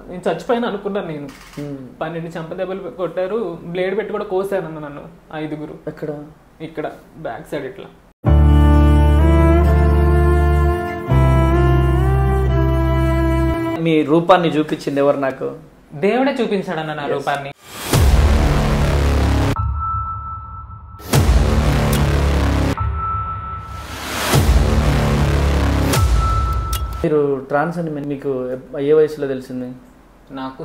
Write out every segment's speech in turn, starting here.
నేను చచ్చిపోయినా అనుకున్నాను. నేను 12 చెంపదెబ్బలు కొట్టారు, బ్లేడ్ పెట్టి కూడా కోసారన్న నన్ను 5గురు. ఇక్కడ బ్యాక్ సైడ్ ఇట్లా. మీ రూపాన్ని చూపించింది ఎవరు? నాకు దేవుడే చూపించాడన్న నా రూపాన్ని. మీరు ట్రాన్స్ అని మీకు ఏ వయసులో తెలిసింది? నాకు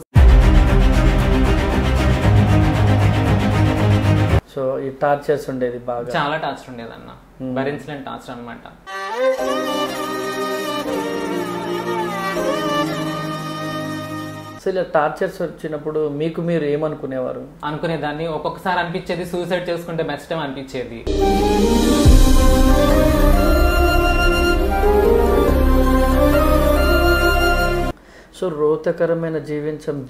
సో ఈ టార్చర్స్ ఉండేది బాగా, చాలా టార్చర్ ఉండేది అన్న, భరించలేని టార్చర్ అనమాట. సో ఇలా టార్చర్స్ వచ్చినప్పుడు మీకు మీరు ఏమనుకునేవారు? అనుకునేదాన్ని. ఒక్కొక్కసారి అనిపించేది సూసైడ్ చేసుకుంటే బెస్ట్ టైం అనిపించేది. సో రోతకరమైన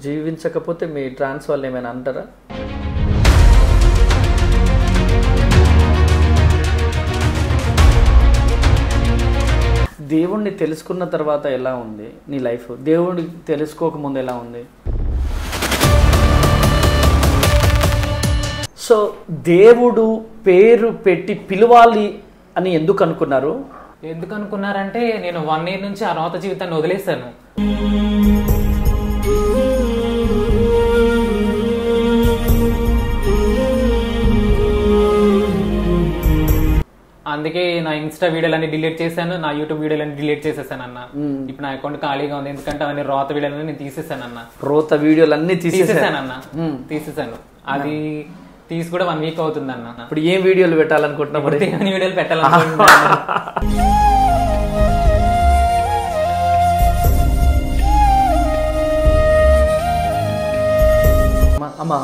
జీవించకపోతే మీ ట్రాన్స్ వాళ్ళు ఏమైనా అంటారా? దేవుణ్ణి తెలుసుకున్న తర్వాత ఎలా ఉంది నీ లైఫ్? దేవుణ్ణి తెలుసుకోకముందు ఎలా ఉంది? సో దేవుడు పేరు పెట్టి పిలవాలి అని ఎందుకు అనుకున్నారు? ఎందుకు అనుకున్నారంటే నేను 1 year నుంచి ఆ రోత జీవితాన్ని వదిలేశాను. అందుకే నా ఇన్స్టా వీడియోలన్నీ డిలీట్ చేశాను, నా యూట్యూబ్ వీడియోలన్నీ డిలీట్ చేసేసాను అన్న. ఇప్పుడు నా అకౌంట్ ఖాళీగా ఉంది, ఎందుకంటే అవన్నీ రోత వీడియోలన్నీ నేను తీసేసాను అన్న. రోత వీడియోలన్నీ తీసేసాను. అది తీసి కూడా 1 week అవుతుంది అన్న. ఇప్పుడు ఏం వీడియోలు పెట్టాలనుకుంటున్నా? దేవుని వీడియోలు పెట్టాలనుకుంటున్నా. అమ్మా,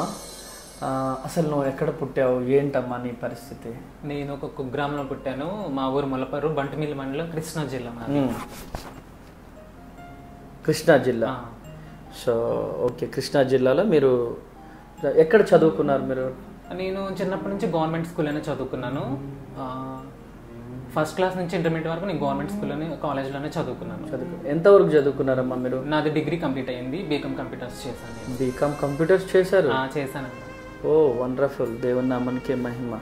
అసలు నువ్వు ఎక్కడ పుట్టావు? ఏంటమ్మా నీ పరిస్థితి? నేను ఒక కుగ్రామంలో పుట్టాను. మా ఊరు ములపర్రు, బంటిమిల్లి మండలం, కృష్ణా జిల్లా. కృష్ణా జిల్లా. సో ఓకే, కృష్ణా జిల్లాలో మీరు ఎక్కడ చదువుకున్నారు మీరు? నేను చిన్నప్పటి నుంచి గవర్నమెంట్ స్కూల్లోనే చదువుకున్నాను. ఫస్ట్ క్లాస్ నుంచి ఇంటర్మీడియట్ వరకు నేను గవర్నమెంట్ స్కూల్లోనే, కాలేజ్లోనే చదువుకున్నాను. ఎంతవరకు చదువుకున్నారమ్మా మీరు? నాది డిగ్రీ కంప్లీట్ అయ్యింది, బీకామ్ కంప్యూటర్స్ చేశాను. బీకామ్ కంప్యూటర్స్ చేశారు? చేశాను. ఓ వండర్ఫుల్, దేవుని నామానికే మహిమ.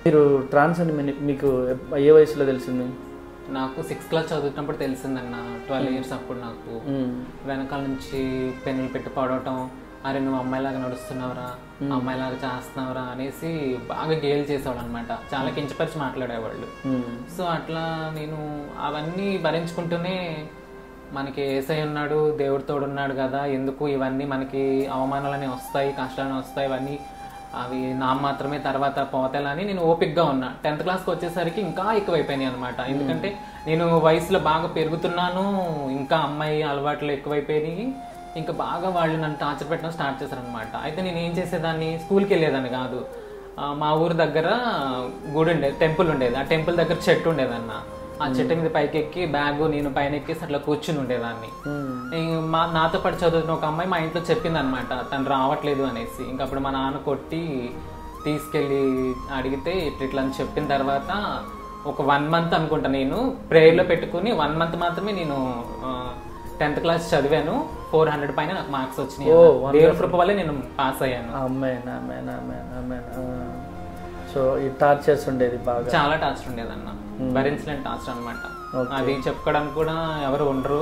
మీరు ట్రాన్స్ అని మీకు ఏ వయసులో తెలిసింది? నాకు 6th క్లాస్ చదువుతున్నప్పుడు తెలిసిందన్న. 12 years అప్పుడు నాకు వెనకాల నుంచి పెన్నులు పెట్టి పడవటం, అరే నువ్వు అమ్మాయిలాగా నడుస్తున్నావురా, అమ్మాయిలాగా చేస్తున్నావురా అనేసి బాగా గేలు చేసేవాడు అనమాట. చాలా కించపరిచి మాట్లాడేవాళ్ళు. సో అట్లా నేను అవన్నీ భరించుకుంటూనే మనకి ఏసై ఉన్నాడు, దేవుడు తోడున్నాడు కదా, ఎందుకు ఇవన్నీ మనకి అవమానాలనే వస్తాయి, కష్టాలనే వస్తాయి, ఇవన్నీ అవి నా మాత్రమే, తర్వాత పోతేలని నేను ఓపిక్గా ఉన్నా. 10th క్లాస్కి వచ్చేసరికి ఇంకా ఎక్కువైపోయినాయి అనమాట. ఎందుకంటే నేను వయసులో బాగా పెరుగుతున్నాను, ఇంకా అమ్మాయి అలవాట్లు ఎక్కువైపోయినాయి, ఇంకా బాగా వాళ్ళు నన్ను టార్చర్ పెట్టడం స్టార్ట్ చేశారనమాట. అయితే నేను ఏం చేసేదాన్ని, స్కూల్కి వెళ్ళేదాన్ని కాదు. మా ఊరు దగ్గర గుడి ఉండేది, టెంపుల్ ఉండేది. ఆ టెంపుల్ దగ్గర చెట్టు ఉండేదన్న. ఆ చెట్టు మీద పైకి ఎక్కి బ్యాగు నేను పైన ఎక్కేసి అట్లా కూర్చుని ఉండేదాన్ని. నాతో పాటు చదువుతున్న ఒక అమ్మాయి మా ఇంట్లో చెప్పింది అనమాట, తను రావట్లేదు అనేసి. ఇంకప్పుడు మా నాన్న కొట్టి తీసుకెళ్ళి అడిగితే ఇట్లా అని చెప్పిన తర్వాత ఒక 1 month అనుకుంటా నేను ప్రేయర్లో పెట్టుకుని 1 month మాత్రమే నేను 10th క్లాస్ చదివాను. 400 పైన నాకు మార్క్స్ వచ్చినాయి. దేవుడి కృప వల్లే నేను పాస్ అయ్యాను. సో ఈ టార్చర్స్ ఉండేది బాగా, చాలా టార్చర్ ఉండేదన్న, భరించలేని టార్చర్ అనమాట. అది చెప్పుకోవడానికి కూడా ఎవరు ఉండరు,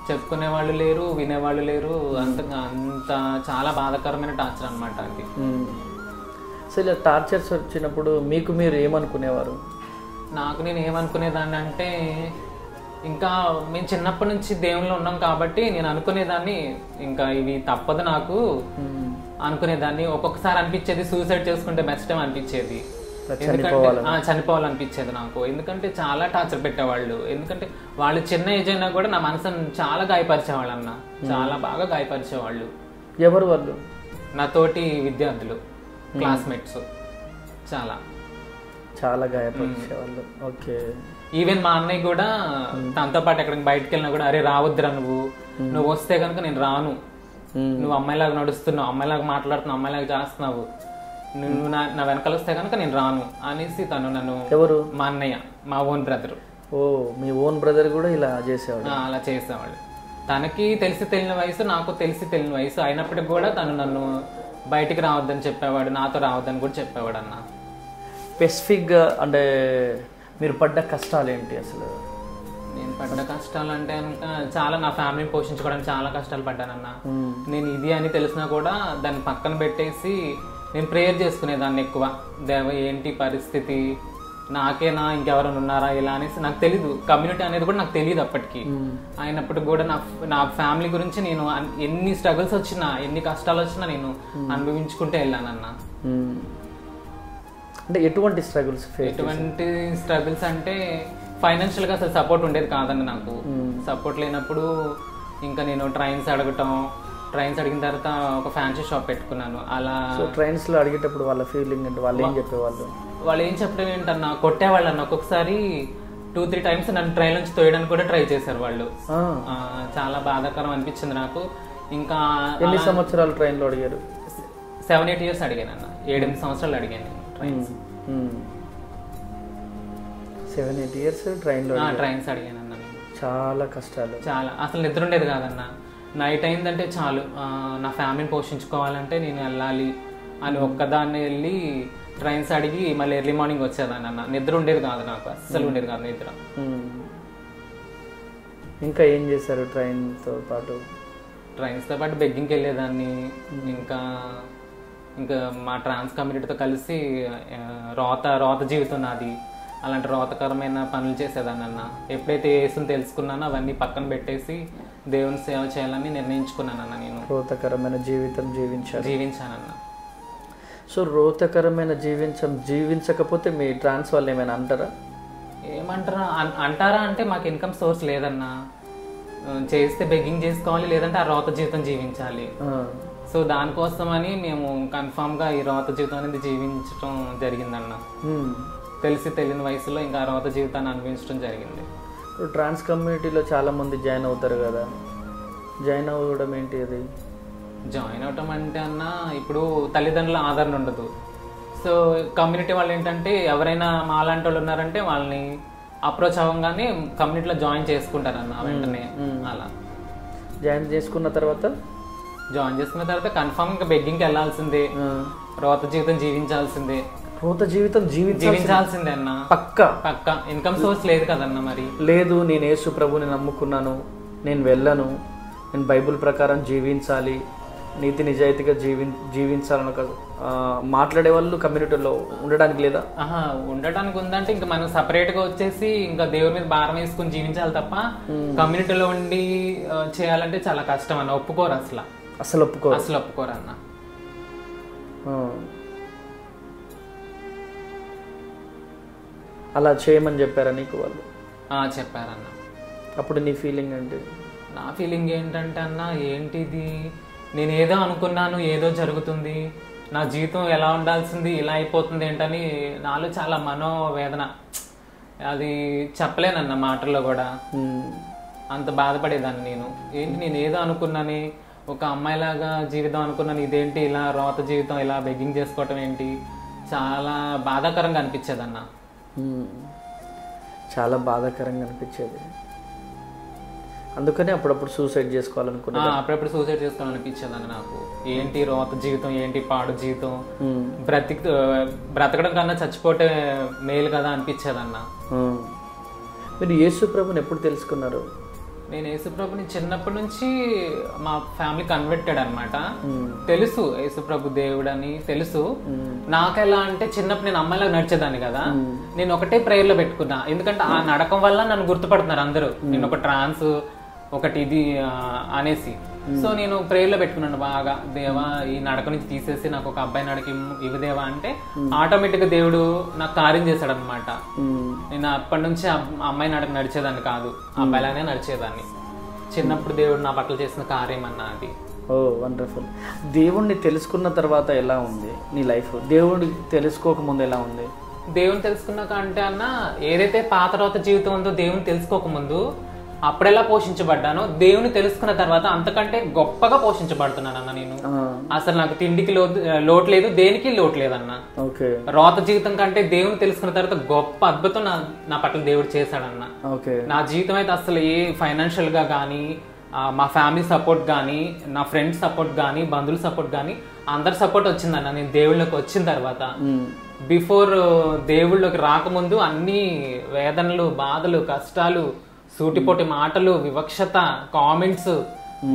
చెప్పుకునే వాళ్ళు లేరు, వినేవాళ్ళు లేరు. అంత చాలా బాధాకరమైన టార్చర్ అనమాట అది. సో ఇలా టార్చర్స్ వచ్చినప్పుడు మీకు మీరు ఏమనుకునేవారు? నాకు నేను ఏమనుకునేదాన్ని అంటే, ఇంకా మేము చిన్నప్పటి నుంచి దేవుళ్ళు ఉన్నాం కాబట్టి నేను అనుకునేదాన్ని, ఇంకా ఇవి తప్పదు నాకు అనుకునేదాన్ని. ఒక్కొక్కసారి అనిపించేది సూసైడ్ చేసుకుంటే బెస్ట్ టైం అనిపించేది, చనిపోవాలనిపించేది నాకు. ఎందుకంటే చాలా టార్చర్ పెట్టేవాళ్ళు. ఎందుకంటే వాళ్ళు చిన్న ఏజ్ అయినా కూడా నా మనసును చాలా గాయపరిచేవాళ్ళు అన్న, చాలా బాగా గాయపరిచేవాళ్ళు. ఎవరు వాళ్ళు? నా తోటి విద్యార్థులు, క్లాస్మేట్స్ చాలా చాలా గాయపరిచేవాళ్ళు. ఓకే. ఈవెన్ మా అన్నయ్య కూడా తనతో పాటు ఎక్కడికి బయటకు వెళ్ళినా కూడా, అరే రావద్దురా నువ్వు వస్తే కనుక నేను రాను, నువ్వు అమ్మాయిలాగా నడుస్తున్నావు, అమ్మాయిలాగా మాట్లాడుతున్నావు, అమ్మాయిలాగా చేస్తున్నావు, నువ్వు నా వెనకాల వస్తే కనుక నేను రాను అనేసి తను నన్ను. ఎవరు? మా అన్నయ్య, మా ఓన్ బ్రదర్. ఓ, మీ ఓన్ బ్రదర్ కూడా ఇలా చేసేవాడు? అలా చేసేవాళ్ళు. తనకి తెలిసి తెలియని వయసు, నాకు తెలిసి తెలియని వయసు అయినప్పటికీ కూడా తను నన్ను బయటికి రావద్దని చెప్పేవాడు, నాతో రావద్దని కూడా చెప్పేవాడు అన్న. స్పెసిఫిక్గా అంటే మీరు పడ్డ కష్టాలు ఏంటి అసలు? నేను పడ్డ కష్టాలు అంటే కనుక చాలా, నా ఫ్యామిలీని పోషించుకోవడానికి చాలా కష్టాలు పడ్డానన్న. నేను ఇది అని తెలిసినా కూడా దాన్ని పక్కన పెట్టేసి నేను ప్రేయర్ చేసుకునేదాన్ని ఎక్కువ. దేవ ఏంటి పరిస్థితి, నాకేనా ఇంకెవరైనా ఉన్నారా ఇలా అనేసి. నాకు తెలీదు, కమ్యూనిటీ అనేది కూడా నాకు తెలియదు అప్పటికి. అయినప్పుడు కూడా నా ఫ్యామిలీ గురించి నేను ఎన్ని స్ట్రగుల్స్ వచ్చినా, ఎన్ని కష్టాలు వచ్చినా నేను అనుభవించుకుంటే వెళ్ళానన్న. అంటే ఎటువంటి స్ట్రగుల్స్? ఎటువంటి స్ట్రగుల్స్ అంటే ఫైనాన్షియల్గా అసలు సపోర్ట్ ఉండేది కాదండి నాకు. సపోర్ట్ లేనప్పుడు ఇంకా నేను ట్రైన్స్ అడిగిన తర్వాత ఒక ఫ్యాన్సీ షాప్ పెట్టుకున్నాను. అలా ట్రైన్స్లో అడిగేటప్పుడు వాళ్ళ ఫీలింగ్ అంటే వాళ్ళు ఏం చెప్పేవాళ్ళు? వాళ్ళు ఏం చెప్పడం ఏంటన్నా, కొట్టేవాళ్ళు అన్న. ఒక్కొక్కసారి 2-3 టైమ్స్ నన్ను ట్రైన్ నుంచి తోయడానికి కూడా ట్రై చేశారు వాళ్ళు. చాలా బాధాకరం అనిపించింది నాకు. ఇంకా ఎన్ని సంవత్సరాలు ట్రైన్లో అడిగారు? 7-8 years అడిగాను అన్న. 7-8 సంవత్సరాలు అడిగాను నేను ట్రైన్స్. 7-8 years ట్రైన్స్ అడిగాను అన్న. చాలా కష్టాలు, చాలా. అసలు నిద్ర ఉండేది కాదన్న. నైట్ అయిందంటే చాలు, నా ఫ్యామిలీని పోషించుకోవాలంటే నేను వెళ్ళాలి అని ఒక్కదాన్ని వెళ్ళి ట్రైన్స్ అడిగి మళ్ళీ ఎర్లీ మార్నింగ్ వచ్చేదాన్ని అన్న. నిద్ర ఉండేది కాదు నాకు, అస్సలు ఉండేది కాదు నిద్ర. ఇంకా ఏం చేశారు ట్రైన్స్తో పాటు? బెగ్గింగ్కి వెళ్ళేదాన్ని. ఇంకా మా ట్రాన్స్ కమ్యూనిటీతో కలిసి రోత జీవితం నాది. అలాంటి రోతకరమైన పనులు చేసేదాన్ని అన్న. ఎప్పుడైతే యేసుని తెలుసుకున్నానో అవన్నీ పక్కన పెట్టేసి దేవుని సేవ చేయాలని నిర్ణయించుకున్నానన్న. నేను రోతకరమైన జీవితం జీవించానన్న. సో రోతకరమైన జీవించకపోతే మీ ట్రాన్స్ వాళ్ళు ఏమైనా అంటారా అంటే మాకు ఇన్కమ్ సోర్స్ లేదన్న. చేస్తే బెగ్గింగ్ చేసుకోవాలి, లేదంటే ఆ రోత జీవితం జీవించాలి. సో దానికోసమని మేము కన్ఫామ్గా ఈ రోత జీవితం అనేది జీవించడం జరిగిందన్న. తెలిసి తెలియని వయసులో ఇంకా రోత జీవితాన్ని అనుభవించడం జరిగింది. ట్రాన్స్ కమ్యూనిటీలో చాలా మంది జాయిన్ అవుతారు కదా, జాయిన్ అవ్వడం ఏంటి? అది జాయిన్ అవటం అంటే అన్న, ఇప్పుడు తల్లిదండ్రుల ఆదరణ ఉండదు. సో కమ్యూనిటీ వాళ్ళు ఏంటంటే ఎవరైనా మాలాంటి వాళ్ళు ఉన్నారంటే వాళ్ళని అప్రోచ్ అవ్వగానే కమ్యూనిటీలో జాయిన్ చేసుకుంటారన్న వెంటనే. అలా జాయిన్ చేసుకున్న తర్వాత కన్ఫామ్ ఇంకా బెగ్గింగ్కి వెళ్ళాల్సిందే, రోత జీవితం జీవించాల్సిందే. రోత జీవితం జీవించాల్సిందే అన్న. పక్క ఇన్కమ్ సోర్స్ లేదు కదన్న. మరి లేదు, నేను యేసు ప్రభుని నమ్ముకున్నాను, నేను వెళ్ళను, నేను బైబుల్ ప్రకారం జీవించాలి, నీతి నిజాయితీగా జీవించాలని మాట్లాడే వాళ్ళు కమ్యూనిటీలో ఉండడానికి లేదా? ఉండడానికి ఉందంటే ఇంకా మనం సపరేట్గా వచ్చేసి ఇంకా దేవుడి మీద భారం వేసుకుని జీవించాలి తప్ప కమ్యూనిటీలో ఉండి చేయాలంటే చాలా కష్టం అన్న. ఒప్పుకోరు అసలు ఒప్పుకోరు అన్న. అలా చేయమని చెప్పారా నీకు వాళ్ళు? చెప్పారన్న. అప్పుడు నీ ఫీలింగ్ ఏంటి? నా ఫీలింగ్ ఏంటంటే అన్న, ఏంటిది, నేను ఏదో అనుకున్నాను, ఏదో జరుగుతుంది, నా జీవితం ఎలా ఉండాల్సింది ఇలా అయిపోతుంది ఏంటని నాలో చాలా మనోవేదన. అది చెప్పలేనన్న మాటల్లో కూడా. అంత బాధపడేదాన్ని నేను. నేను ఏదో అనుకున్నాను, ఒక అమ్మాయిలాగా జీవితం అనుకున్నాను, ఇదేంటి ఇలా రోత జీవితం, ఇలా బెగ్గింగ్ చేసుకోవటం ఏంటి, చాలా బాధాకరంగా అనిపించేది అన్న. చాలా బాధాకరంగా అనిపించేది. అందుకనే అప్పుడప్పుడు సూసైడ్ చేసుకోవాలనుకున్నా. అప్పుడప్పుడు సూసైడ్ చేసుకోవాలనిపించేది అన్న నాకు. ఏంటి రోత జీవితం, ఏంటి పాడు జీవితం, బ్రతకడం కన్నా చచ్చిపోతే మేలు కదా అనిపించేది అన్న. మీరు యేసు ప్రభుని ఎప్పుడు తెలుసుకున్నారు? నేను యేసుప్రభుని చిన్నప్పటి నుంచి మా ఫ్యామిలీ కన్వర్టెడ్ అనమాట. తెలుసు యేసుప్రభు దేవుడు అని తెలుసు. నాకెలా అంటే చిన్నప్పుడు నేను అమ్మాయిలాగా నడిచేదాన్ని కదా, నేను ఒకటే ప్రేయర్లో పెట్టుకున్నా. ఎందుకంటే ఆ నడకం వల్ల నన్ను గుర్తుపడుతున్నారు అందరూ, నేను ఒక ట్రాన్స్ ఒకటి ఇది అనేసి. సో నేను ప్రేయర్లో పెట్టుకున్నాను బాగా, దేవా ఈ నడక నుంచి తీసేసి నాకు ఒక అబ్బాయి నడక ఇవి దేవా అంటే ఆటోమేటిక్ గా దేవుడు నాకు కార్యం చేశాడు అనమాట. నేను అప్పటి నుంచి అమ్మాయి నడక నడిచేదాన్ని కాదు, అబ్బాయిలానే నడిచేదాన్ని. చిన్నప్పుడు దేవుడు నా పట్ల చేసిన కార్యం అన్న అది. ఓ వండర్ఫుల్. దేవుణ్ణి తెలుసుకున్న తర్వాత ఎలా ఉంది నీ లైఫ్? దేవుడిని తెలుసుకోకముందు ఎలా ఉంది? దేవుని తెలుసుకున్నాక అంటే అన్న, ఏదైతే పాత తర్వాత జీవితం ఉందో దేవుని తెలుసుకోకముందు అప్పుడెలా పోషించబడ్డానో, దేవుని తెలుసుకున్న తర్వాత అంతకంటే గొప్పగా పోషించబడుతున్నాను అన్న నేను. అసలు నాకు తిండికి లోటు లేదు, దేనికి లోటు లేదన్న. రోత జీవితం కంటే దేవుని తెలుసుకున్న తర్వాత గొప్ప అద్భుతం నా పట్ల దేవుడు చేశాడన్న. నా జీవితం అయితే అసలు ఏ ఫైనాన్షియల్ గా కానీ మా ఫ్యామిలీ సపోర్ట్ కానీ, నా ఫ్రెండ్స్ సపోర్ట్ కానీ, బంధువుల సపోర్ట్ కానీ అందరి సపోర్ట్ వచ్చిందన్న. నేను దేవుళ్ళకి వచ్చిన తర్వాత, బిఫోర్ దేవుళ్ళకి రాకముందు అన్ని వేదనలు, బాధలు, కష్టాలు, సూటిపోటి మాటలు, వివక్షత, కామెంట్స్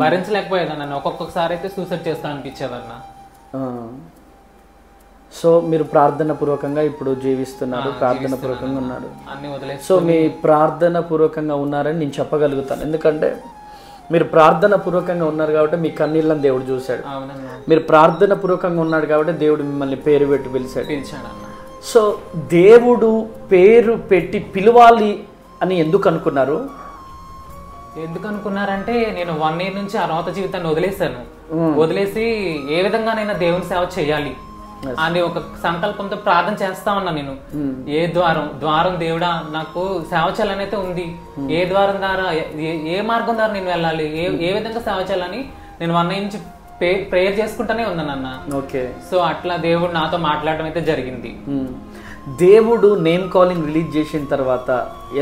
భరించలేకపోయేదన్న. నన్ను ఒక్కొక్కసారి అయితే సూసైడ్ చేస్తాను అనిపించేదన్న. సో మీరు ప్రార్థన పూర్వకంగా ఇప్పుడు జీవిస్తున్నారు, ప్రార్థన పూర్వకంగా ఉన్నారు. అన్ని వదిలేసి సో మీ ప్రార్థన పూర్వకంగా ఉన్నారని నేను చెప్పగలుగుతాను. ఎందుకంటే మీరు ప్రార్థన పూర్వకంగా ఉన్నారు కాబట్టి మీ కన్నీళ్ళని దేవుడు చూశాడు. మీరు ప్రార్థన పూర్వకంగా ఉన్నాడు కాబట్టి దేవుడు మిమ్మల్ని పేరు పెట్టి పిలిచాడన్న. సో దేవుడు పేరు పెట్టి పిలవాలి అని ఎందుకు అనుకున్నారంటే నేను 1 year నుంచి ఆ రోత జీవితాన్ని వదిలేసి ఏ విధంగానైనా దేవుని సేవ చేయాలి అని ఒక సంకల్పంతో ప్రార్థన చేస్తా ఉన్నా. నేను ఏ ద్వారం దేవుడా నాకు సేవ చేయాలని అయితే ఉంది. ఏ ద్వారం ద్వారా, ఏ మార్గం ద్వారా నేను వెళ్ళాలి, ఏ విధంగా సేవ చేయాలని నేను 1 year నుంచి ప్రేయర్ చేసుకుంటానే ఉన్నానన్న. ఓకే. సో అట్లా దేవుడు నాతో మాట్లాడడం అయితే జరిగింది. దేవుడు నేమ్ కాలింగ్ రిలీజ్ చేసిన తర్వాత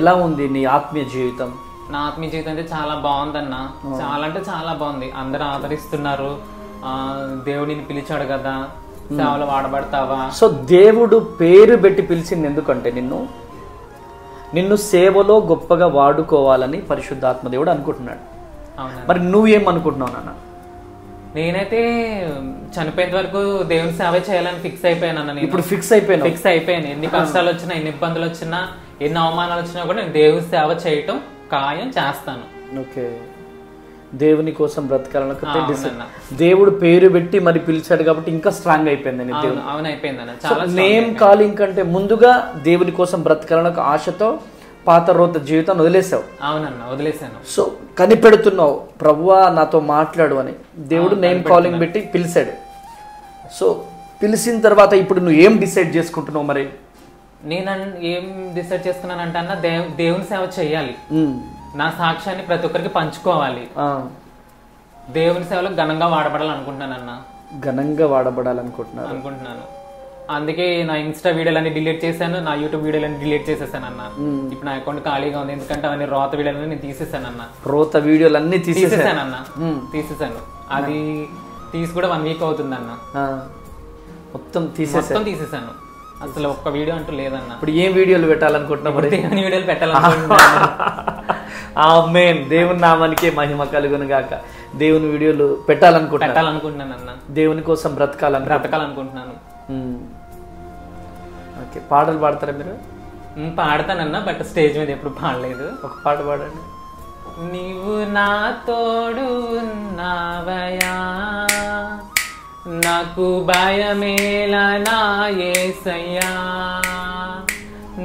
ఎలా ఉంది నీ ఆత్మీయ జీవితం? నా ఆత్మీయ జీవితం అయితే చాలా బాగుందన్న. చాలా అంటే చాలా బాగుంది. అందరూ ఆదరిస్తున్నారు. దేవుడిని పిలిచాడు కదా, సేవలో వాడబడతావా. సో దేవుడు పేరు పెట్టి పిలిచింది ఎందుకంటే నిన్ను సేవలో గొప్పగా వాడుకోవాలని పరిశుద్ధాత్మ దేవుడు అనుకుంటున్నాడు. మరి నువ్వేమనుకుంటున్నావు నాన్న? నేనైతే చనిపోయేంత వరకు దేవుని సేవ చేయాలని ఫిక్స్ అయిపోయాను. ఇప్పుడు ఫిక్స్ అయిపోయాను. ఎన్ని కష్టాలు వచ్చినా, ఎన్ని ఇబ్బందులు వచ్చినా, ఎన్ని అవమానాలు వచ్చినా కూడా నేను దేవుని సేవ చేయటం ఖాయం చేస్తాను. ఓకే. దేవుని కోసం బ్రతకాలనుకుంటే దేవుడు పేరు పెట్టి మరి పిలిచాడు కాబట్టి ఇంకా స్ట్రాంగ్ అయిపోయింది. నేమ్ కాలింగ్ కంటే ముందుగా దేవుని కోసం బ్రతకాలని ఒక ఆశతో పాత రోత జీవితాన్ని వదిలేసావు. అవునన్నా, వదిలేసాను. సో కనిపెడుతున్నావు, ప్రభువా నాతో మాట్లాడు అని. దేవుడు నేమ్ కాలింగ్ పెట్టి పిలిచాడు. సో పిలిచిన తర్వాత ఇప్పుడు నువ్వు ఏం డిసైడ్ చేసుకుంటున్నావు? మరి నేను ఏం డిసైడ్ చేసుకున్నానంటే అన్న, దేవుని సేవ చేయాలి. నా సాక్ష్యాన్ని ప్రతి ఒక్కరికి పంచుకోవాలి. దేవుని సేవలో ఘనంగా వాడబడాలనుకుంటున్నానన్న. ఘనంగా వాడబడాలనుకుంటున్నాను. అందుకే నా ఇన్స్టా వీడియోలన్నీ డిలీట్ చేశాను, నా యూట్యూబ్ వీడియోలన్నీ డిలీట్ చేసేసానన్న. ఇప్పుడు నా అకౌంట్ ఖాళీగా ఉంది, ఎందుకంటే అవన్నీ రోత వీడియోలన్నీ నేను తీసేసానన్న. రోత వీడియోలన్నీ తీసేసానన్న. అది తీసి కూడా 1 week అవుతుందన్న. మొత్తం తీసేసాను. అసలు ఒక్క వీడియో అంటూ లేదన్న. ఇప్పుడు ఏం వీడియోలు పెట్టాలనుకుంటున్నా? దేవుని వీడియోలు పెట్టాలనుకుంటున్నాను. ఆమేన్. దేవుని నామానికే మహిమ కలుగును గాక. దేవుని వీడియోలు పెట్టాలనుకుంటున్నాను అన్న. దేవుని కోసం బ్రతకాలనుకుంటున్నాను. ఓకే. పాటలు పాడతారా మీరు? పాడతానన్నా, బట్ స్టేజ్ మీద ఎప్పుడు పాడలేదు. ఒక పాట పాడండి. నీవు నా తోడు ఉన్నావయా, నాకు భయమేలా నా యేసయ్యా,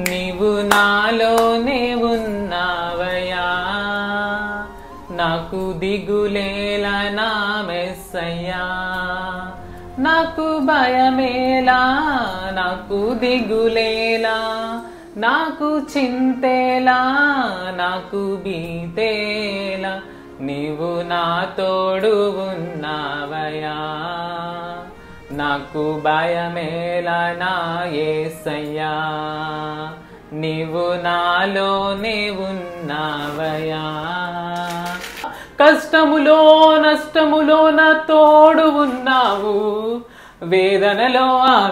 నీవు నాలోనే ఉన్నావయా, నాకు దిగులేలా నా మెస్సయ్యా, నాకు భయమేలా, నాకు దిగులేలా, నాకు చింతేలా, నాకు బీతేలా, నీవు నా తోడు ఉన్నావయా, నాకు భయమేలా నా యేసయ్యా, నీవు నాలోనే ఉన్నావయా. కష్టములో నష్టములో నా తోడు ఉన్నావు, వేదనలో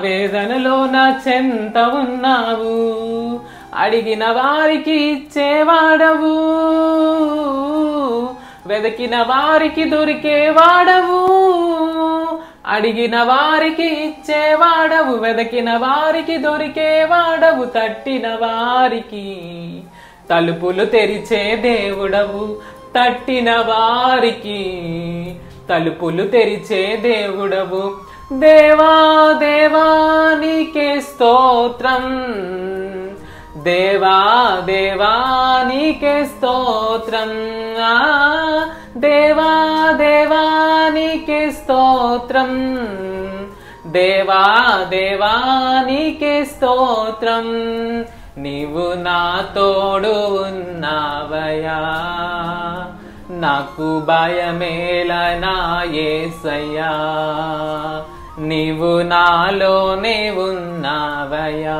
వేదనలో నా చెంత ఉన్నావు, అడిగిన వారికి ఇచ్చేవాడవు, వెదకిన వారికి దొరికేవాడవు, అడిగిన వారికి ఇచ్చేవాడవు, వెదకిన వారికి దొరికేవాడవు, తట్టిన వారికి తలుపులు తెరిచే దేవుడవు, తట్టిన వారికి తలుపులు తెరిచే దేవుడవు. దేవా దేవా నీకే స్తోత్రం, దేవా దేవా నీకే స్తోత్రం, దేవా దేవా నీకే స్తోత్రం, దేవా దేవా నీకే స్తోత్రం, నీవు నా తోడు ఉన్నావయా, నాకు భయమేలా నా యేసయ్యా, నీవు నాలోనే ఉన్నావయా,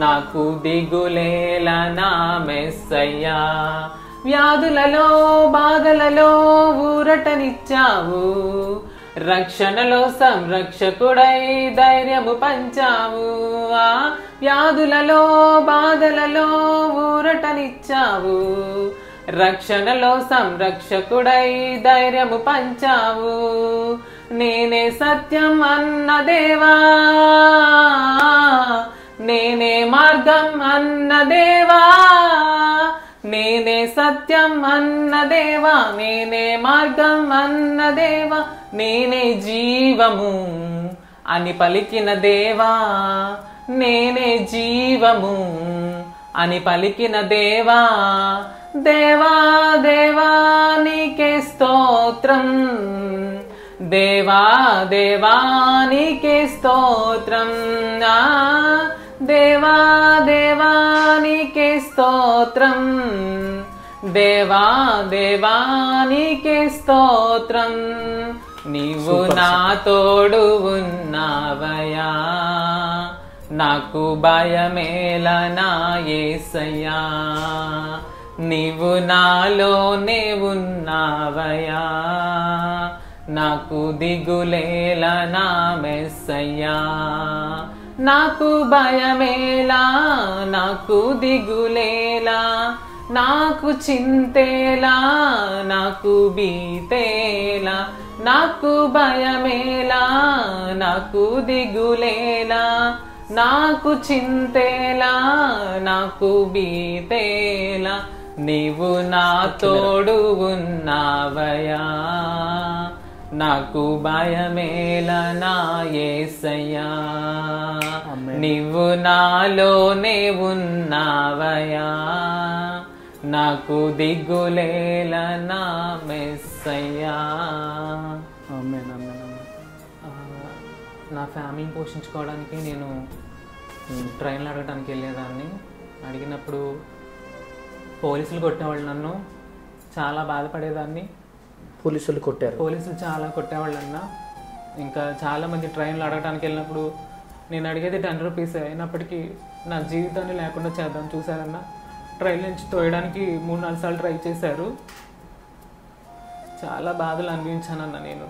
నాకు దిగులేలా నా మెస్సయ్యా, వ్యాధులలో బాధలలో ఊరటనిచ్చావు, రక్షణలో సంరక్షకుడై ధైర్యము పంచావు. ఆ వ్యాధులలో బాధలలో ఊరటనిచ్చావు, రక్షణలో సంరక్షకుడై ధైర్యము పంచావు. నేనే సత్యం అన్న దేవా, నేనే మార్గం అన్న దేవా, నేనే సత్యం అన్న దేవా, నేనే మార్గం అన్న దేవా, నేనే జీవము అని పలికిన దేవా, నేనే జీవము అని పలికిన దేవా. దేవా దేవా నీకే స్తోత్రం, దేవా దేవా నీకే స్తోత్రం, దేవా దేవా నీకే స్తోత్రం, దేవా దేవా నీకే స్తోత్రం. నీవు నా తోడు ఉన్నావయ్యా, నాకు భయమేల నా యేసయ్యా, నీవు నాలోనే ఉన్నావయ్యా, నాకు దిగులేల నా మెస్సయ్యా. నాకు భయమేలా, నాకు దిగులేలా, నాకు చింతేలా, నాకు బీతేలా, నాకు భయమేలా, నాకు దిగులేలా, నాకు చింతేలా, నాకు బీతేలా, నీవు నా తోడు ఉన్నావయ్యా, నాకు భయమేల నా యేసయ్యా, నీవు నాలోనే ఉన్నావయ్యా, నాకు దిగులేల నా మెస్సయ్యా. నా ఫ్యామిలీని పోషించుకోవడానికి నేను ట్రైన్లు అడగడానికి వెళ్ళేదాన్ని. అడిగినప్పుడు పోలీసులు కొట్టేవాళ్ళు, నన్ను చాలా బాధపడేదాన్ని. పోలీసులు కొట్టారు? పోలీసులు చాలా కొట్టేవాళ్ళు అన్న. ఇంకా చాలామంది ట్రైన్లు అడగడానికి వెళ్ళినప్పుడు నేను అడిగేది 10 రూపీస్ అయినప్పటికీ నా జీవితాన్ని లేకుండా చేద్దాం చూసారన్న. ట్రైన్ నుంచి తోయడానికి 3-4 సార్లు ట్రై చేశారు. చాలా బాధలు అనిపించానన్న. నేను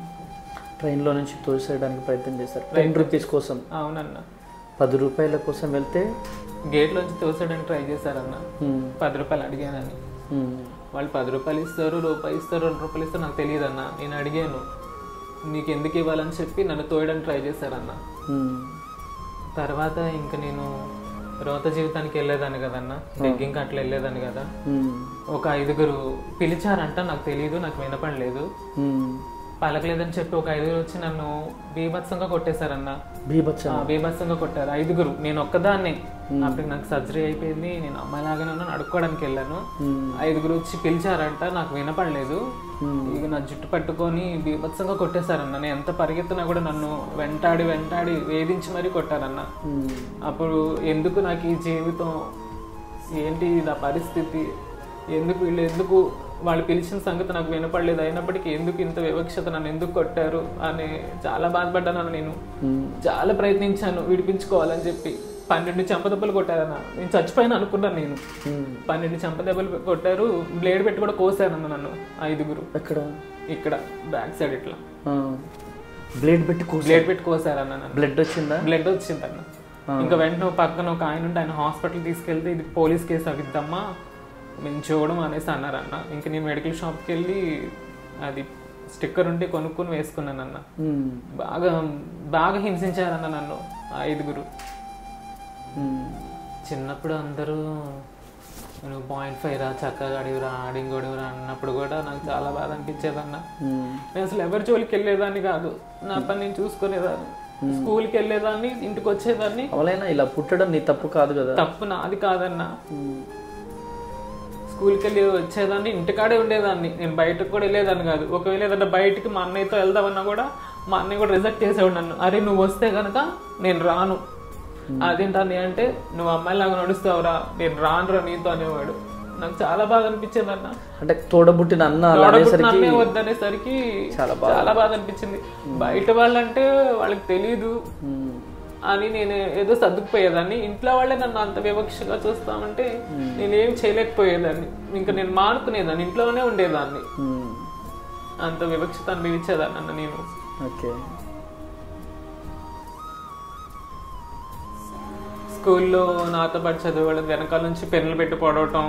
ట్రైన్లో నుంచి తోసేయడానికి ప్రయత్నం చేశారు 10 రూపీస్ కోసం? అవునన్న. 10 రూపాయల కోసం వెళ్తే గేట్లోంచి తోసేయడానికి ట్రై చేశారన్న. 10 రూపాయలు అడిగానని. వాళ్ళు 10 రూపాయలు ఇస్తారు, రూపాయి ఇస్తారు, 2 రూపాయలు ఇస్తారు, నాకు తెలియదు అన్న. నేను అడిగాను, నీకు ఎందుకు ఇవ్వాలని చెప్పి నన్ను తోయడానికి ట్రై చేశారన్న. తర్వాత ఇంకా నేను రోత జీవితానికి వెళ్ళేదాన్ని కదన్న, బెగ్గింగ్ అట్లా వెళ్ళేదాన్ని కదా. ఒక 5గురు పిలిచారంట, నాకు తెలియదు, నాకు వినపడలేదు. పలకలేదని చెప్పి ఒక 5గురు వచ్చి నన్ను బీభత్సంగా కొట్టేశారన్న. బీభత్సంగా కొట్టారు 5గురు. నేను ఒక్కదాన్నే. అప్పుడు నాకు సర్జరీ అయిపోయింది, నేను అమ్మాయిలాగానే ఉన్నాను, అడుక్కోవడానికి వెళ్ళాను. 5గురు వచ్చి పిలిచారంట, నాకు వినపడలేదు. ఇక నా జుట్టు పట్టుకొని బీభత్సంగా కొట్టేశారన్న. నేను ఎంత పరిగెత్తినా కూడా నన్ను వెంటాడి వేధించి మరీ కొట్టారన్న. అప్పుడు ఎందుకు నాకు ఈ జీవితం, ఏంటి నా పరిస్థితి, ఎందుకు వాళ్ళు పిలిచిన సంగతి నాకు వినపడలేదు, అయినప్పటికీ ఎందుకు ఇంత వివక్షత, నన్ను ఎందుకు కొట్టారు అని చాలా బాధపడ్డాను. నేను చాలా ప్రయత్నించాను విడిపించుకోవాలని చెప్పి. 12 చెంపదెబ్బలు కొట్టారన్న. నేను చచ్చిపోయినా అనుకున్నాను. నేను 12 చెంపదెబ్బలు కొట్టారు. బ్లేడ్ పెట్టి కూడా కోసారన్న నన్ను 5గురు. ఇక్కడ బ్యాక్ సైడ్ ఇట్లా బ్లేడ్ పెట్టి కోసారన్న. బ్లడ్ వచ్చిందన్న. ఇంకా వెంటనే పక్కన ఒక ఆయన ఉంటే ఆయన హాస్పిటల్ తీసుకెళ్తే ఇది పోలీస్ కేసు అవిద్దమ్మా, మేము చూడడం అనేసి అన్నారన్న. ఇంకా నేను మెడికల్ షాప్కి వెళ్ళి అది స్టిక్కర్ ఉంటే కొనుక్కొని వేసుకున్నానన్న. బాగా హింసించారన్న నన్ను 5గురు. చిన్నప్పుడు అందరూ నువ్వు 0.5 రా, చక్కగా అడిగిరా, ఆడింగొడివిరా అన్నప్పుడు కూడా నాకు చాలా బాధ అనిపించేదన్న. నేను అసలు ఎవరి జోలికి వెళ్ళేదాన్ని కాదు, నా పని నేను చూసుకునేదాన్ని. స్కూల్కి వెళ్ళేదాన్ని, ఇంటికి వచ్చేదాన్ని. అవలైనా ఇలా పుట్టడం నీ తప్పు కాదు కదా? తప్పు నాది కాదన్న. స్కూల్కి వెళ్ళి వచ్చేదాన్ని, ఇంటికాడే ఉండేదాన్ని. నేను బయటకు కూడా వెళ్ళేదాన్ని కాదు. ఒకవేళ ఏదన్నా బయటికి మా అన్నయ్యతో వెళ్దామన్నా కూడా మా అన్నయ్య కూడా రిజెక్ట్ చేసేవాడు నన్ను. అరే నువ్వు వస్తే కనుక నేను రాను. అదేంటని అంటే, నువ్వు అమ్మాయిలాగా నడుస్తావురా, నేను రానురా నీతో అనేవాడు. నాకు చాలా బాధ అనిపించింది అన్న. అంటే తోడబుట్టిన అన్నే వద్దనేసరికి చాలా బాధ అనిపించింది. బయట వాళ్ళంటే వాళ్ళకి తెలీదు, అని నేను ఏదో సర్దుకుపోయేదాన్ని. ఇంట్లో వాళ్ళే నన్ను అంత వివక్షగా చూస్తామంటే నేనేం చేయలేకపోయేదాన్ని. ఇంకా నేను మానుకునేదాన్ని, ఇంట్లోనే ఉండేదాన్ని. అంత వివక్షత అనుభవించేదాన్ని అన్న నేను. ఓకే. స్కూల్లో నాతో పాటు చదివేవాళ్ళు వెనకాల నుంచి పెన్నులు పెట్టి పొడవటం,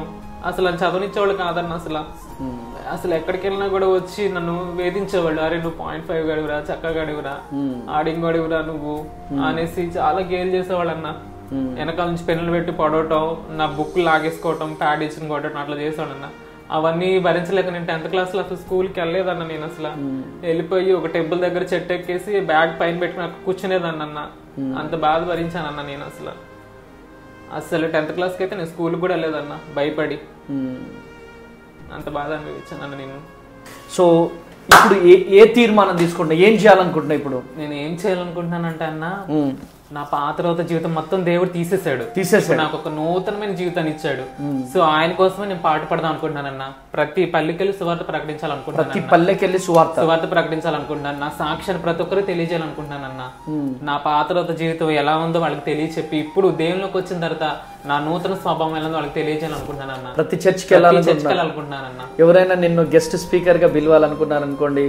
అసలు అని చదవనిచ్చేవాళ్ళు కాదన్న. అసలు ఎక్కడికి వెళ్ళినా కూడా వచ్చి నన్ను వేధించేవాళ్ళు. అరే నువ్వు 0.5 గడివురా, చక్కగా గడివురా, ఆడింగ్ గడివురా నువ్వు అనేసి చాలా గేలు చేసేవాళ్ళు అన్న. వెనకాల నుంచి పెన్నులు పెట్టి పొడవటం, నా బుక్ లాగేసుకోవటం, ప్యాడ్ ఇచ్చిన కొట్టడం అట్లా చేసేవాడు అన్న. అవన్నీ భరించలేక నేను 10th క్లాస్లో అసలు స్కూల్కి వెళ్ళలేదన్న. నేను అసలు వెళ్ళిపోయి ఒక టెంపుల్ దగ్గర చెట్టు ఎక్కేసి బ్యాగ్ పైన పెట్టుకుని కూర్చునేదాన్ని అన్న. అంత బాధ భరించానన్న నేను అసలు 10th క్లాస్కి అయితే నేను స్కూల్కి కూడా వెళ్ళలేదన్న, భయపడి. అంత బాధ అనిపించానన్న నేను. సో ఇప్పుడు ఏ తీర్మానం తీసుకుంటా, ఏం చేయాలనుకుంటున్నా? ఇప్పుడు నేను ఏం చేయాలనుకుంటున్నానంటే అన్న, నా పాత జీవితం మొత్తం దేవుడు తీసేసాడు. నాకు ఒక నూతనమైన జీవితాన్ని ఇచ్చాడు. సో ఆయన కోసమే నేను పాట పడదాం అనుకుంటున్నానన్న. ప్రతి పల్లెకెళ్ళి సువార్త ప్రకటించాలనుకుంటున్నాను. సువార్త ప్రకటించాలనుకుంటున్నాను. నా సాక్ష్యాన్ని ప్రతి ఒక్కరు తెలియజేయాలనుకుంటున్నానన్న. నా పాత జీవితం ఎలా ఉందో వాళ్ళకి తెలియచెప్పి, ఇప్పుడు దేవుళ్ళకి వచ్చిన తర్వాత నా నూతన స్వభావం ఎలా ఉందో వాళ్ళకి తెలియజేయాలనుకుంటున్నానన్న. ప్రతి చర్చికి వెళ్ళాలనుకుంటున్నానన్న. ఎవరైనా నిన్ను గెస్ట్ స్పీకర్ గా పిలవాలనుకున్నారనుకోండి,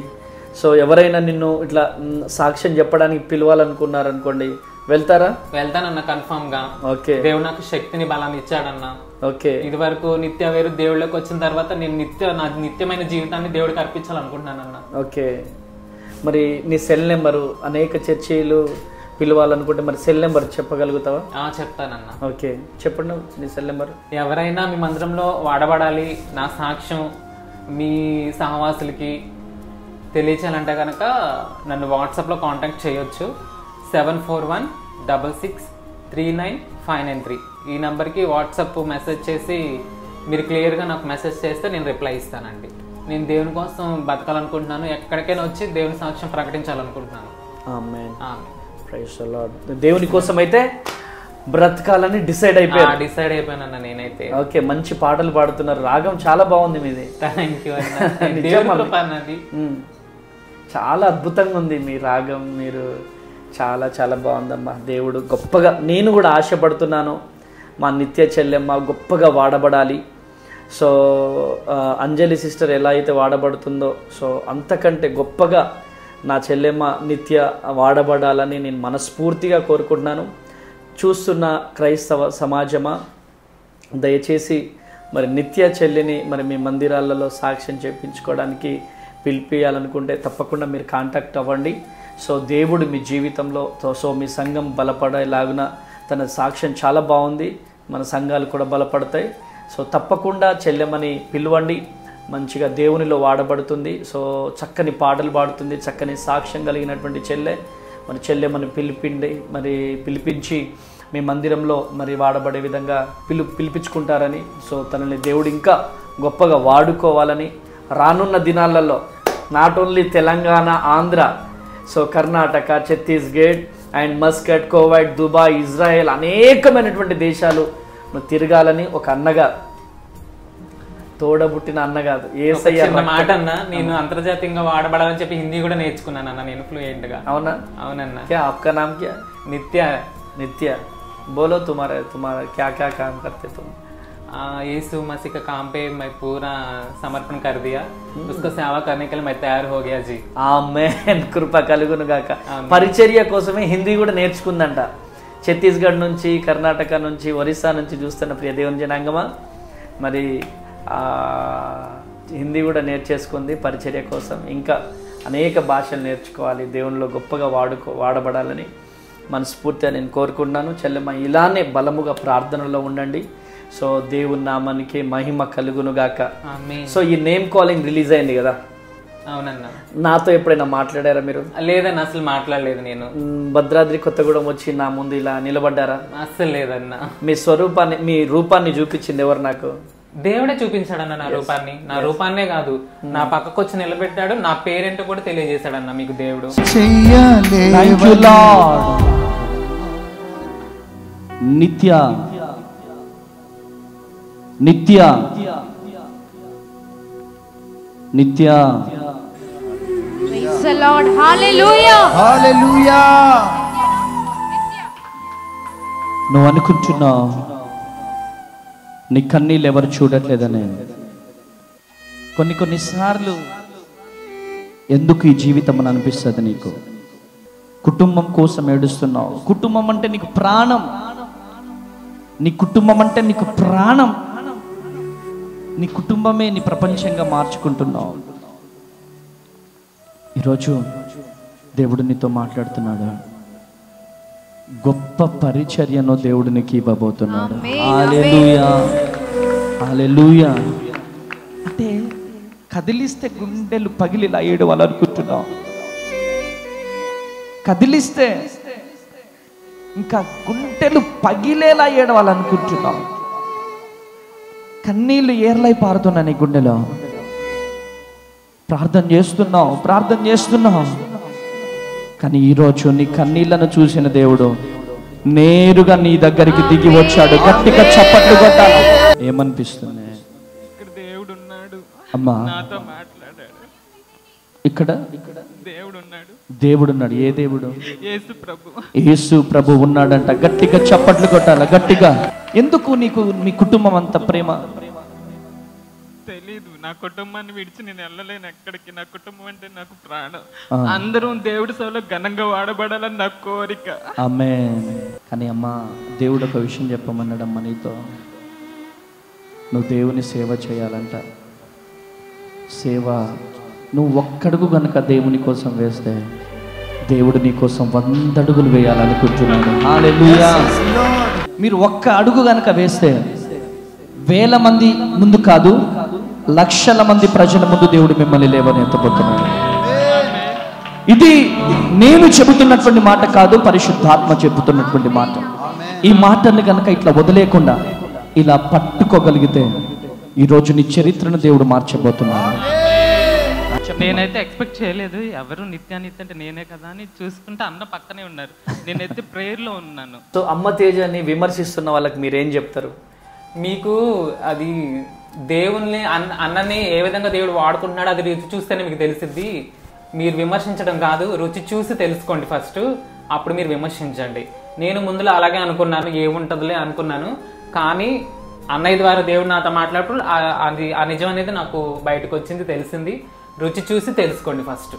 సో ఎవరైనా నిన్ను ఇట్లా సాక్ష్యం చెప్పడానికి పిలవాలనుకున్నారనుకోండి, వెళ్తానన్న కన్ఫర్మ్ గా. ఓకే. దేవుడు నాకు శక్తిని బలాన్ని ఇచ్చాడన్న. ఓకే. ఇది వరకు నిత్య వేరు, దేవుళ్ళకి వచ్చిన తర్వాత నేను నా నిత్యమైన జీవితాన్ని దేవుడికి అర్పించాలనుకుంటున్నానన్న. ఓకే. మరి నీ సెల్ నెంబరు, అనేక చర్చీలు పిలవాలనుకుంటే మరి సెల్ నెంబర్ చెప్పగలుగుతావా? చెప్తానన్న. ఓకే, చెప్పండి నీ సెల్ నెంబర్. ఎవరైనా మీ మందిరంలో వాడబడాలి, నా సాక్ష్యం మీ సహవాసులకి తెలియచేయాలంటే కనుక నన్ను వాట్సాప్లో కాంటాక్ట్ చేయొచ్చు. 7416639593 ఈ నెంబర్కి వాట్సాప్ మెసేజ్ చేసి మీరు క్లియర్గా నాకు మెసేజ్ చేస్తే నేను రిప్లై ఇస్తానండి. నేను దేవుని కోసం బతకాలనుకుంటున్నాను. ఎక్కడికైనా వచ్చి దేవుని సాక్ష్యం ప్రకటించాలనుకుంటున్నాను. ఆమేన్. Praise the lord. దేవుని కోసం అయితే బ్రతకాలని డిసైడ్ అయిపోయానన్న నేనైతే. ఓకే, మంచి పాటలు పాడుతున్నారు. రాగం చాలా బాగుంది మీది. థ్యాంక్ యూ అన్న. చాలా అద్భుతంగా ఉంది మీ రాగం. మీరు చాలా చాలా బాగుందమ్మా. దేవుడు గొప్పగా, నేను కూడా ఆశపడుతున్నాను మా నిత్య చెల్లెమ్మ గొప్పగా వాడబడాలి. సో అంజలి సిస్టర్ ఎలా అయితే వాడబడుతుందో, సో అంతకంటే గొప్పగా నా చెల్లెమ్మ నిత్య వాడబడాలని నేను మనస్ఫూర్తిగా కోరుకుంటున్నాను. చూస్తున్న క్రైస్తవ సమాజమా, దయచేసి మరి నిత్య చెల్లిని మరి మీ మందిరాలలో సాక్ష్యం చేయించుకోవడానికి పిలిపియాలనుకుంటే తప్పకుండా మీరు కాంటాక్ట్ అవ్వండి. సో దేవుడు మీ జీవితంలో, సో మీ సంఘం బలపడేలాగున తన సాక్ష్యం చాలా బాగుంది. మన సంఘాలు కూడా బలపడతాయి. సో తప్పకుండా చెల్లెమ్మని పిలవండి. మంచిగా దేవునిలో వాడబడుతుంది. సో చక్కని పాటలు పాడుతుంది. చక్కని సాక్ష్యం కలిగినటువంటి మరి చెల్లెమ్మని పిలిపించి మీ మందిరంలో మరి వాడబడే విధంగా పిలిపించుకుంటారని, సో తనని దేవుడు ఇంకా గొప్పగా వాడుకోవాలని రానున్న దినాలలో not only Telangana, Andhra, so Karnataka, Chhattisgarh and Muscat, Kuwait, Dubai, Israel అనేకమైనటువంటి దేశాలు తిరగాలని ఒక అన్నగా, తోడబుట్టిన అన్న కాదు, యేసయ్య మాట అన్న. నేను అంతర్జాతీయంగా వాడబడాలని చెప్పి హిందీ కూడా నేర్చుకున్నాను అన్న నేను ఫ్లూయెంట్ గా. అవునా? అవునన్నా. క్యా ఆప్కా నామ్ క్యా? నిత్య. నిత్య. बोलो तुम्हारा क्या क्या काम करते तुम? यीशु मसीह का काम पे मैं पूरा समर्पण कर दिया. उसको सेवा करने के लिए मैं तैयार हो गया जी. ఆమేన్. కృప కలుగును గాక. పరిచర్య కోసమే హిందీ కూడా నేర్చుకుందంట. ఛత్తీస్గఢ్ నుంచి, కర్ణాటక నుంచి, ఒరిస్సా నుంచి చూస్తున్న ప్రియ దేవుని జనాంగమా, మరి హిందీ కూడా నేర్చేసుకుంది పరిచర్య కోసం. ఇంకా అనేక భాషలు నేర్చుకోవాలి, దేవునిలో గొప్పగా వాడబడాలని మనస్ఫూర్తిగా నేను కోరుకుంటున్నాను. చెల్లెమ్మ ఇలానే బలముగా ప్రార్థనలో ఉండండి. సో దేవుని నామానికి మహిమ కలుగునుగాక. సో ఈ నేమ్ కాలింగ్ రిలీజ్ అయింది కదా? అవునన్నా. నాతో ఎప్పుడైనా మాట్లాడారా మీరు? లేదన్నా, అసలు మాట్లాడలేదు నేను. భద్రాద్రి కొత్తగూడెం వచ్చి నా ముందు ఇలా నిలబడ్డారా? అసలు లేదన్నా. మీ స్వరూపాన్ని, మీ రూపాన్ని చూపించింది ఎవరు? నాకు దేవుడే చూపించాడన్న నా రూపాన్ని. నా రూపాన్నే కాదు, నా పక్కకు వచ్చి నిలబెట్టాడు. నా పేరేంటో కూడా తెలియజేశాడన్న మీకు దేవుడు. నిత్య నిత్య నిత్య. Praise the Lord. Hallelujah. Hallelujah. నువ్వు అనుకుంటున్నావు నీ కన్నీళ్ళు ఎవరు చూడట్లేదని. కొన్నిసార్లు ఎందుకు ఈ జీవితం అని అనిపిస్తుంది నీకు. కుటుంబం కోసం ఏడుస్తున్నావు. కుటుంబం అంటే నీకు ప్రాణం. నీ కుటుంబం అంటే నీకు ప్రాణం. నీ కుటుంబమే నీ ప్రపంచంగా మార్చుకుంటున్నావు. ఈరోజు దేవుడు నీతో మాట్లాడుతున్నాడు. గొప్ప పరిచర్యను దేవుడు నీకు ఇవ్వబోతున్నాడు. హల్లెలూయా, హల్లెలూయా. అంటే కదిలిస్తే గుండెలు పగిలిలా ఏడవాలనుకుంటున్నావు. కదిలిస్తే ఇంకా గుండెలు పగిలేలా ఏడవాలనుకుంటున్నావు. కన్నీళ్ళు ఏర్లై పారుతున్నా నీ గుండెలో. ప్రార్థన చేస్తున్నావు. కానీ ఈరోజు నీ కన్నీళ్లను చూసిన దేవుడు నేరుగా నీ దగ్గరికి దిగి వచ్చాడు. గట్టిగా చప్పట్లు కొట్టాలి. ఏమనిపిస్తుంది? దేవుడు ఉన్నాడు, అమ్మా నాతో మాట్లాడాడు. ఇక్కడ దేవుడు ఉన్నాడు. ఏ దేవుడు? యేసు ప్రభు ఉన్నాడంట. గట్టిగా చప్పట్లు కొట్టాల, గట్టిగా. ఎందుకు నీకు మీ కుటుంబం అంత ప్రేమ? తెలీదు. నా కుటుంబాన్ని విడిచి నేను వెళ్ళలేను ఎక్కడికి. నా కుటుంబం అంటే నాకు ప్రాణం. అందరూ దేవుడి సేవలో ఘనంగా వాడబడాలని నా కోరిక. ఆమేన్. కానీ అమ్మా, దేవుడు ఒక విషయం చెప్పమన్నాడమ్మా నీతో. నువ్వు దేవుని సేవ చేయాలంట. సేవ నువ్వు ఒక్కడుగు కనుక దేవుని కోసం వేస్తే దేవుడు నీ కోసం 100 అడుగులు వేయాలనుకుంటున్నాడు. హల్లెలూయా. మీరు ఒక్క అడుగు కనుక వేస్తే 1000 మంది ముందు కాదు, లక్షల మంది ప్రజల ముందు దేవుడు మిమ్మల్ని లేవనెత్తబోతున్నాడు. ఇది నేను చెబుతున్నటువంటి మాట కాదు, పరిశుద్ధాత్మ చెబుతున్నటువంటి మాట. ఈ మాటని కనుక ఇట్లా వదిలేకుండా ఇలా పట్టుకోగలిగితే ఈరోజు నీ చరిత్రను దేవుడు మార్చబోతున్నాడు. నేనైతే ఎక్స్పెక్ట్ చేయలేదు. ఎవరు నిత్యానిత్య అంటే నేనే కదా అని చూసుకుంటే అన్న పక్కనే ఉన్నారు. నేనైతే ప్రేయర్లో ఉన్నాను. సో అమ్మ తేజని విమర్శిస్తున్న వాళ్ళకి మీరేం చెప్తారు? మీకు అది దేవుల్ని అన్నని ఏ విధంగా దేవుడు వాడుకుంటున్నాడు అది రుచి చూస్తేనే మీకు తెలిసిద్ది. మీరు విమర్శించడం కాదు, రుచి చూసి తెలుసుకోండి ఫస్ట్, అప్పుడు మీరు విమర్శించండి. నేను ముందులో అలాగే అనుకున్నాను, ఏముంటుందిలే అనుకున్నాను. కానీ అన్నయ్య ద్వారా దేవుడు నాతో మాట్లాడుతూ అది ఆ నిజం అనేది నాకు బయటకు వచ్చింది, తెలిసింది. రుచి చూసి తెలుసుకోండి ఫస్ట్.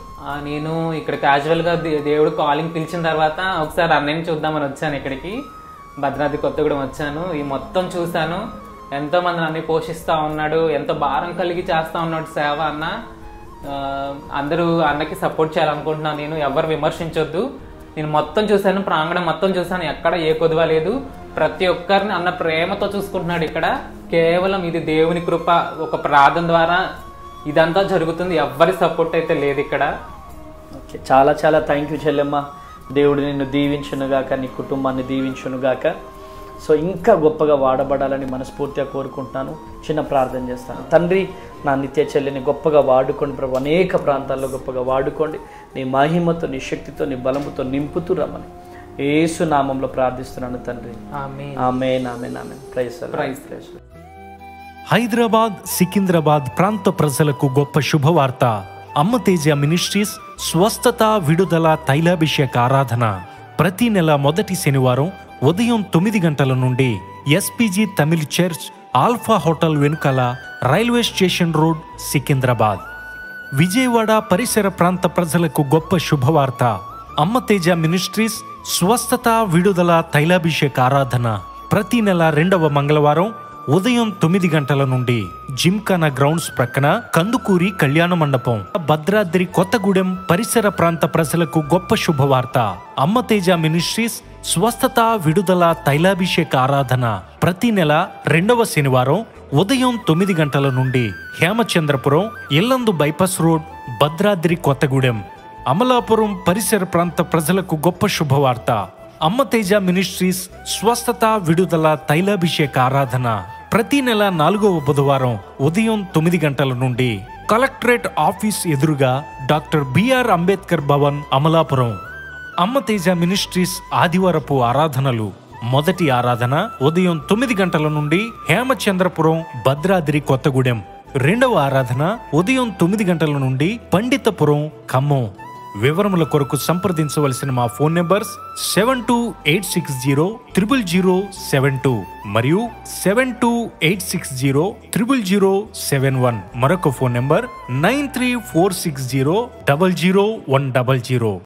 నేను ఇక్కడ క్యాజువల్గా దేవుడు కాలింగ్ పిలిచిన తర్వాత ఒకసారి అన్నయ్యని చూద్దామని వచ్చాను. ఇక్కడికి భద్రాద్రి కొత్తగూడెం వచ్చాను. ఈ మొత్తం చూశాను. ఎంతో మంది అన్ని పోషిస్తూ ఉన్నాడు, ఎంతో భారం కలిగి చేస్తూ ఉన్నాడు సేవ. అన్న అందరూ అన్నకి సపోర్ట్ చేయాలనుకుంటున్నాను. నేను ఎవరు విమర్శించొద్దు. నేను మొత్తం చూశాను, ప్రాంగణం మొత్తం చూశాను. ఎక్కడ ఏ కొదువ లేదు. ప్రతి ఒక్కరిని అన్న ప్రేమతో చూసుకుంటున్నాడు. ఇక్కడ కేవలం ఇది దేవుని కృప, ఒక ప్రార్థన ద్వారా ఇదంతా జరుగుతుంది. ఎవ్వరి సపోర్ట్ అయితే లేదు ఇక్కడ. ఓకే, చాలా చాలా థ్యాంక్ యూ చెల్లెమ్మ. దేవుడు నిన్ను దీవించునుగాక, నీ కుటుంబాన్ని దీవించునుగాక. సో ఇంకా గొప్పగా వాడబడాలని మనస్ఫూర్తిగా కోరుకుంటున్నాను. చిన్న ప్రార్థన చేస్తాను. తండ్రి, నా నిత్య చెల్లిని గొప్పగా వాడుకోండి ప్రభు. అనేక ప్రాంతాల్లో గొప్పగా వాడుకోండి. నీ మహిమతో, నీ శక్తితో, నీ బలముతో నింపుతూ రమ్మని యేసు నామంలో ప్రార్థిస్తున్నాను తండ్రి. ఆమేన్. ఆమేన్, ఆమేన్, ఆమేన్. Praise lord. హైదరాబాద్, సికింద్రాబాద్ ప్రాంత ప్రజలకు గొప్ప శుభవార్త. అమ్మ తేజ మినిస్ట్రీస్ స్వస్థత, విడుదల, తైలాభిషేక ఆరాధన ప్రతి నెల మొదటి శనివారం ఉదయం 9 గంటల నుండి SPG Tamil church, Alpha hotel వెనుకల, railway station road, Secunderabad. Vijayawada పరిసర ప్రాంత ప్రజలకు గొప్ప శుభవార్త. అమ్మ తేజ మినిస్ట్రీస్ స్వస్థత, విడుదల, తైలాభిషేక ఆరాధన ప్రతి నెల 2వ మంగళవారం ఉదయం 9 గంటల నుండి జిమ్ఖానా గ్రౌండ్స్ ప్రక్కన కందుకూరి కళ్యాణ మండపం, భద్రాద్రి కొత్తగూడెం పరిసర ప్రాంత ప్రజలకు గొప్ప శుభవార్త. అమ్మ తేజ మినిస్ట్రీస్ స్వస్థత, విడుదల, తైలాభిషేక ఆరాధన ప్రతి నెల 2వ శనివారం ఉదయం 9 గంటల నుండి హేమచంద్రపురం, ఇల్లందు బైపాస్ రోడ్, భద్రాద్రి కొత్తగూడెం, అమలాపురం పరిసర ప్రాంత ప్రజలకు గొప్ప శుభవార్త. అమ్మ తేజ మినిస్ట్రీస్ స్వస్థత, విడుదల, తైలాభిషేక ఆరాధన ప్రతి నెల 4వ బుధవారం ఉదయం 9 గంటల నుండి కలెక్టరేట్ ఆఫీస్ ఎదురుగా డాక్టర్ బిఆర్ అంబేద్కర్ భవన్, అమలాపురం. అమ్మ తేజ మినిస్ట్రీస్ ఆదివారపు ఆరాధనలు. మొదటి ఆరాధన ఉదయం 9 గంటల నుండి హేమచంద్రపురం, భద్రాద్రి కొత్తగూడెం. 2వ ఆరాధన ఉదయం 9 గంటల నుండి పండితపురం, ఖమ్మం. వివరముల కొరకు సంప్రదించవలసిన మా ఫోన్ నెంబర్స్ 7286000072 మరియు 7286000071. మరొక ఫోన్ నెంబర్ 9346000100.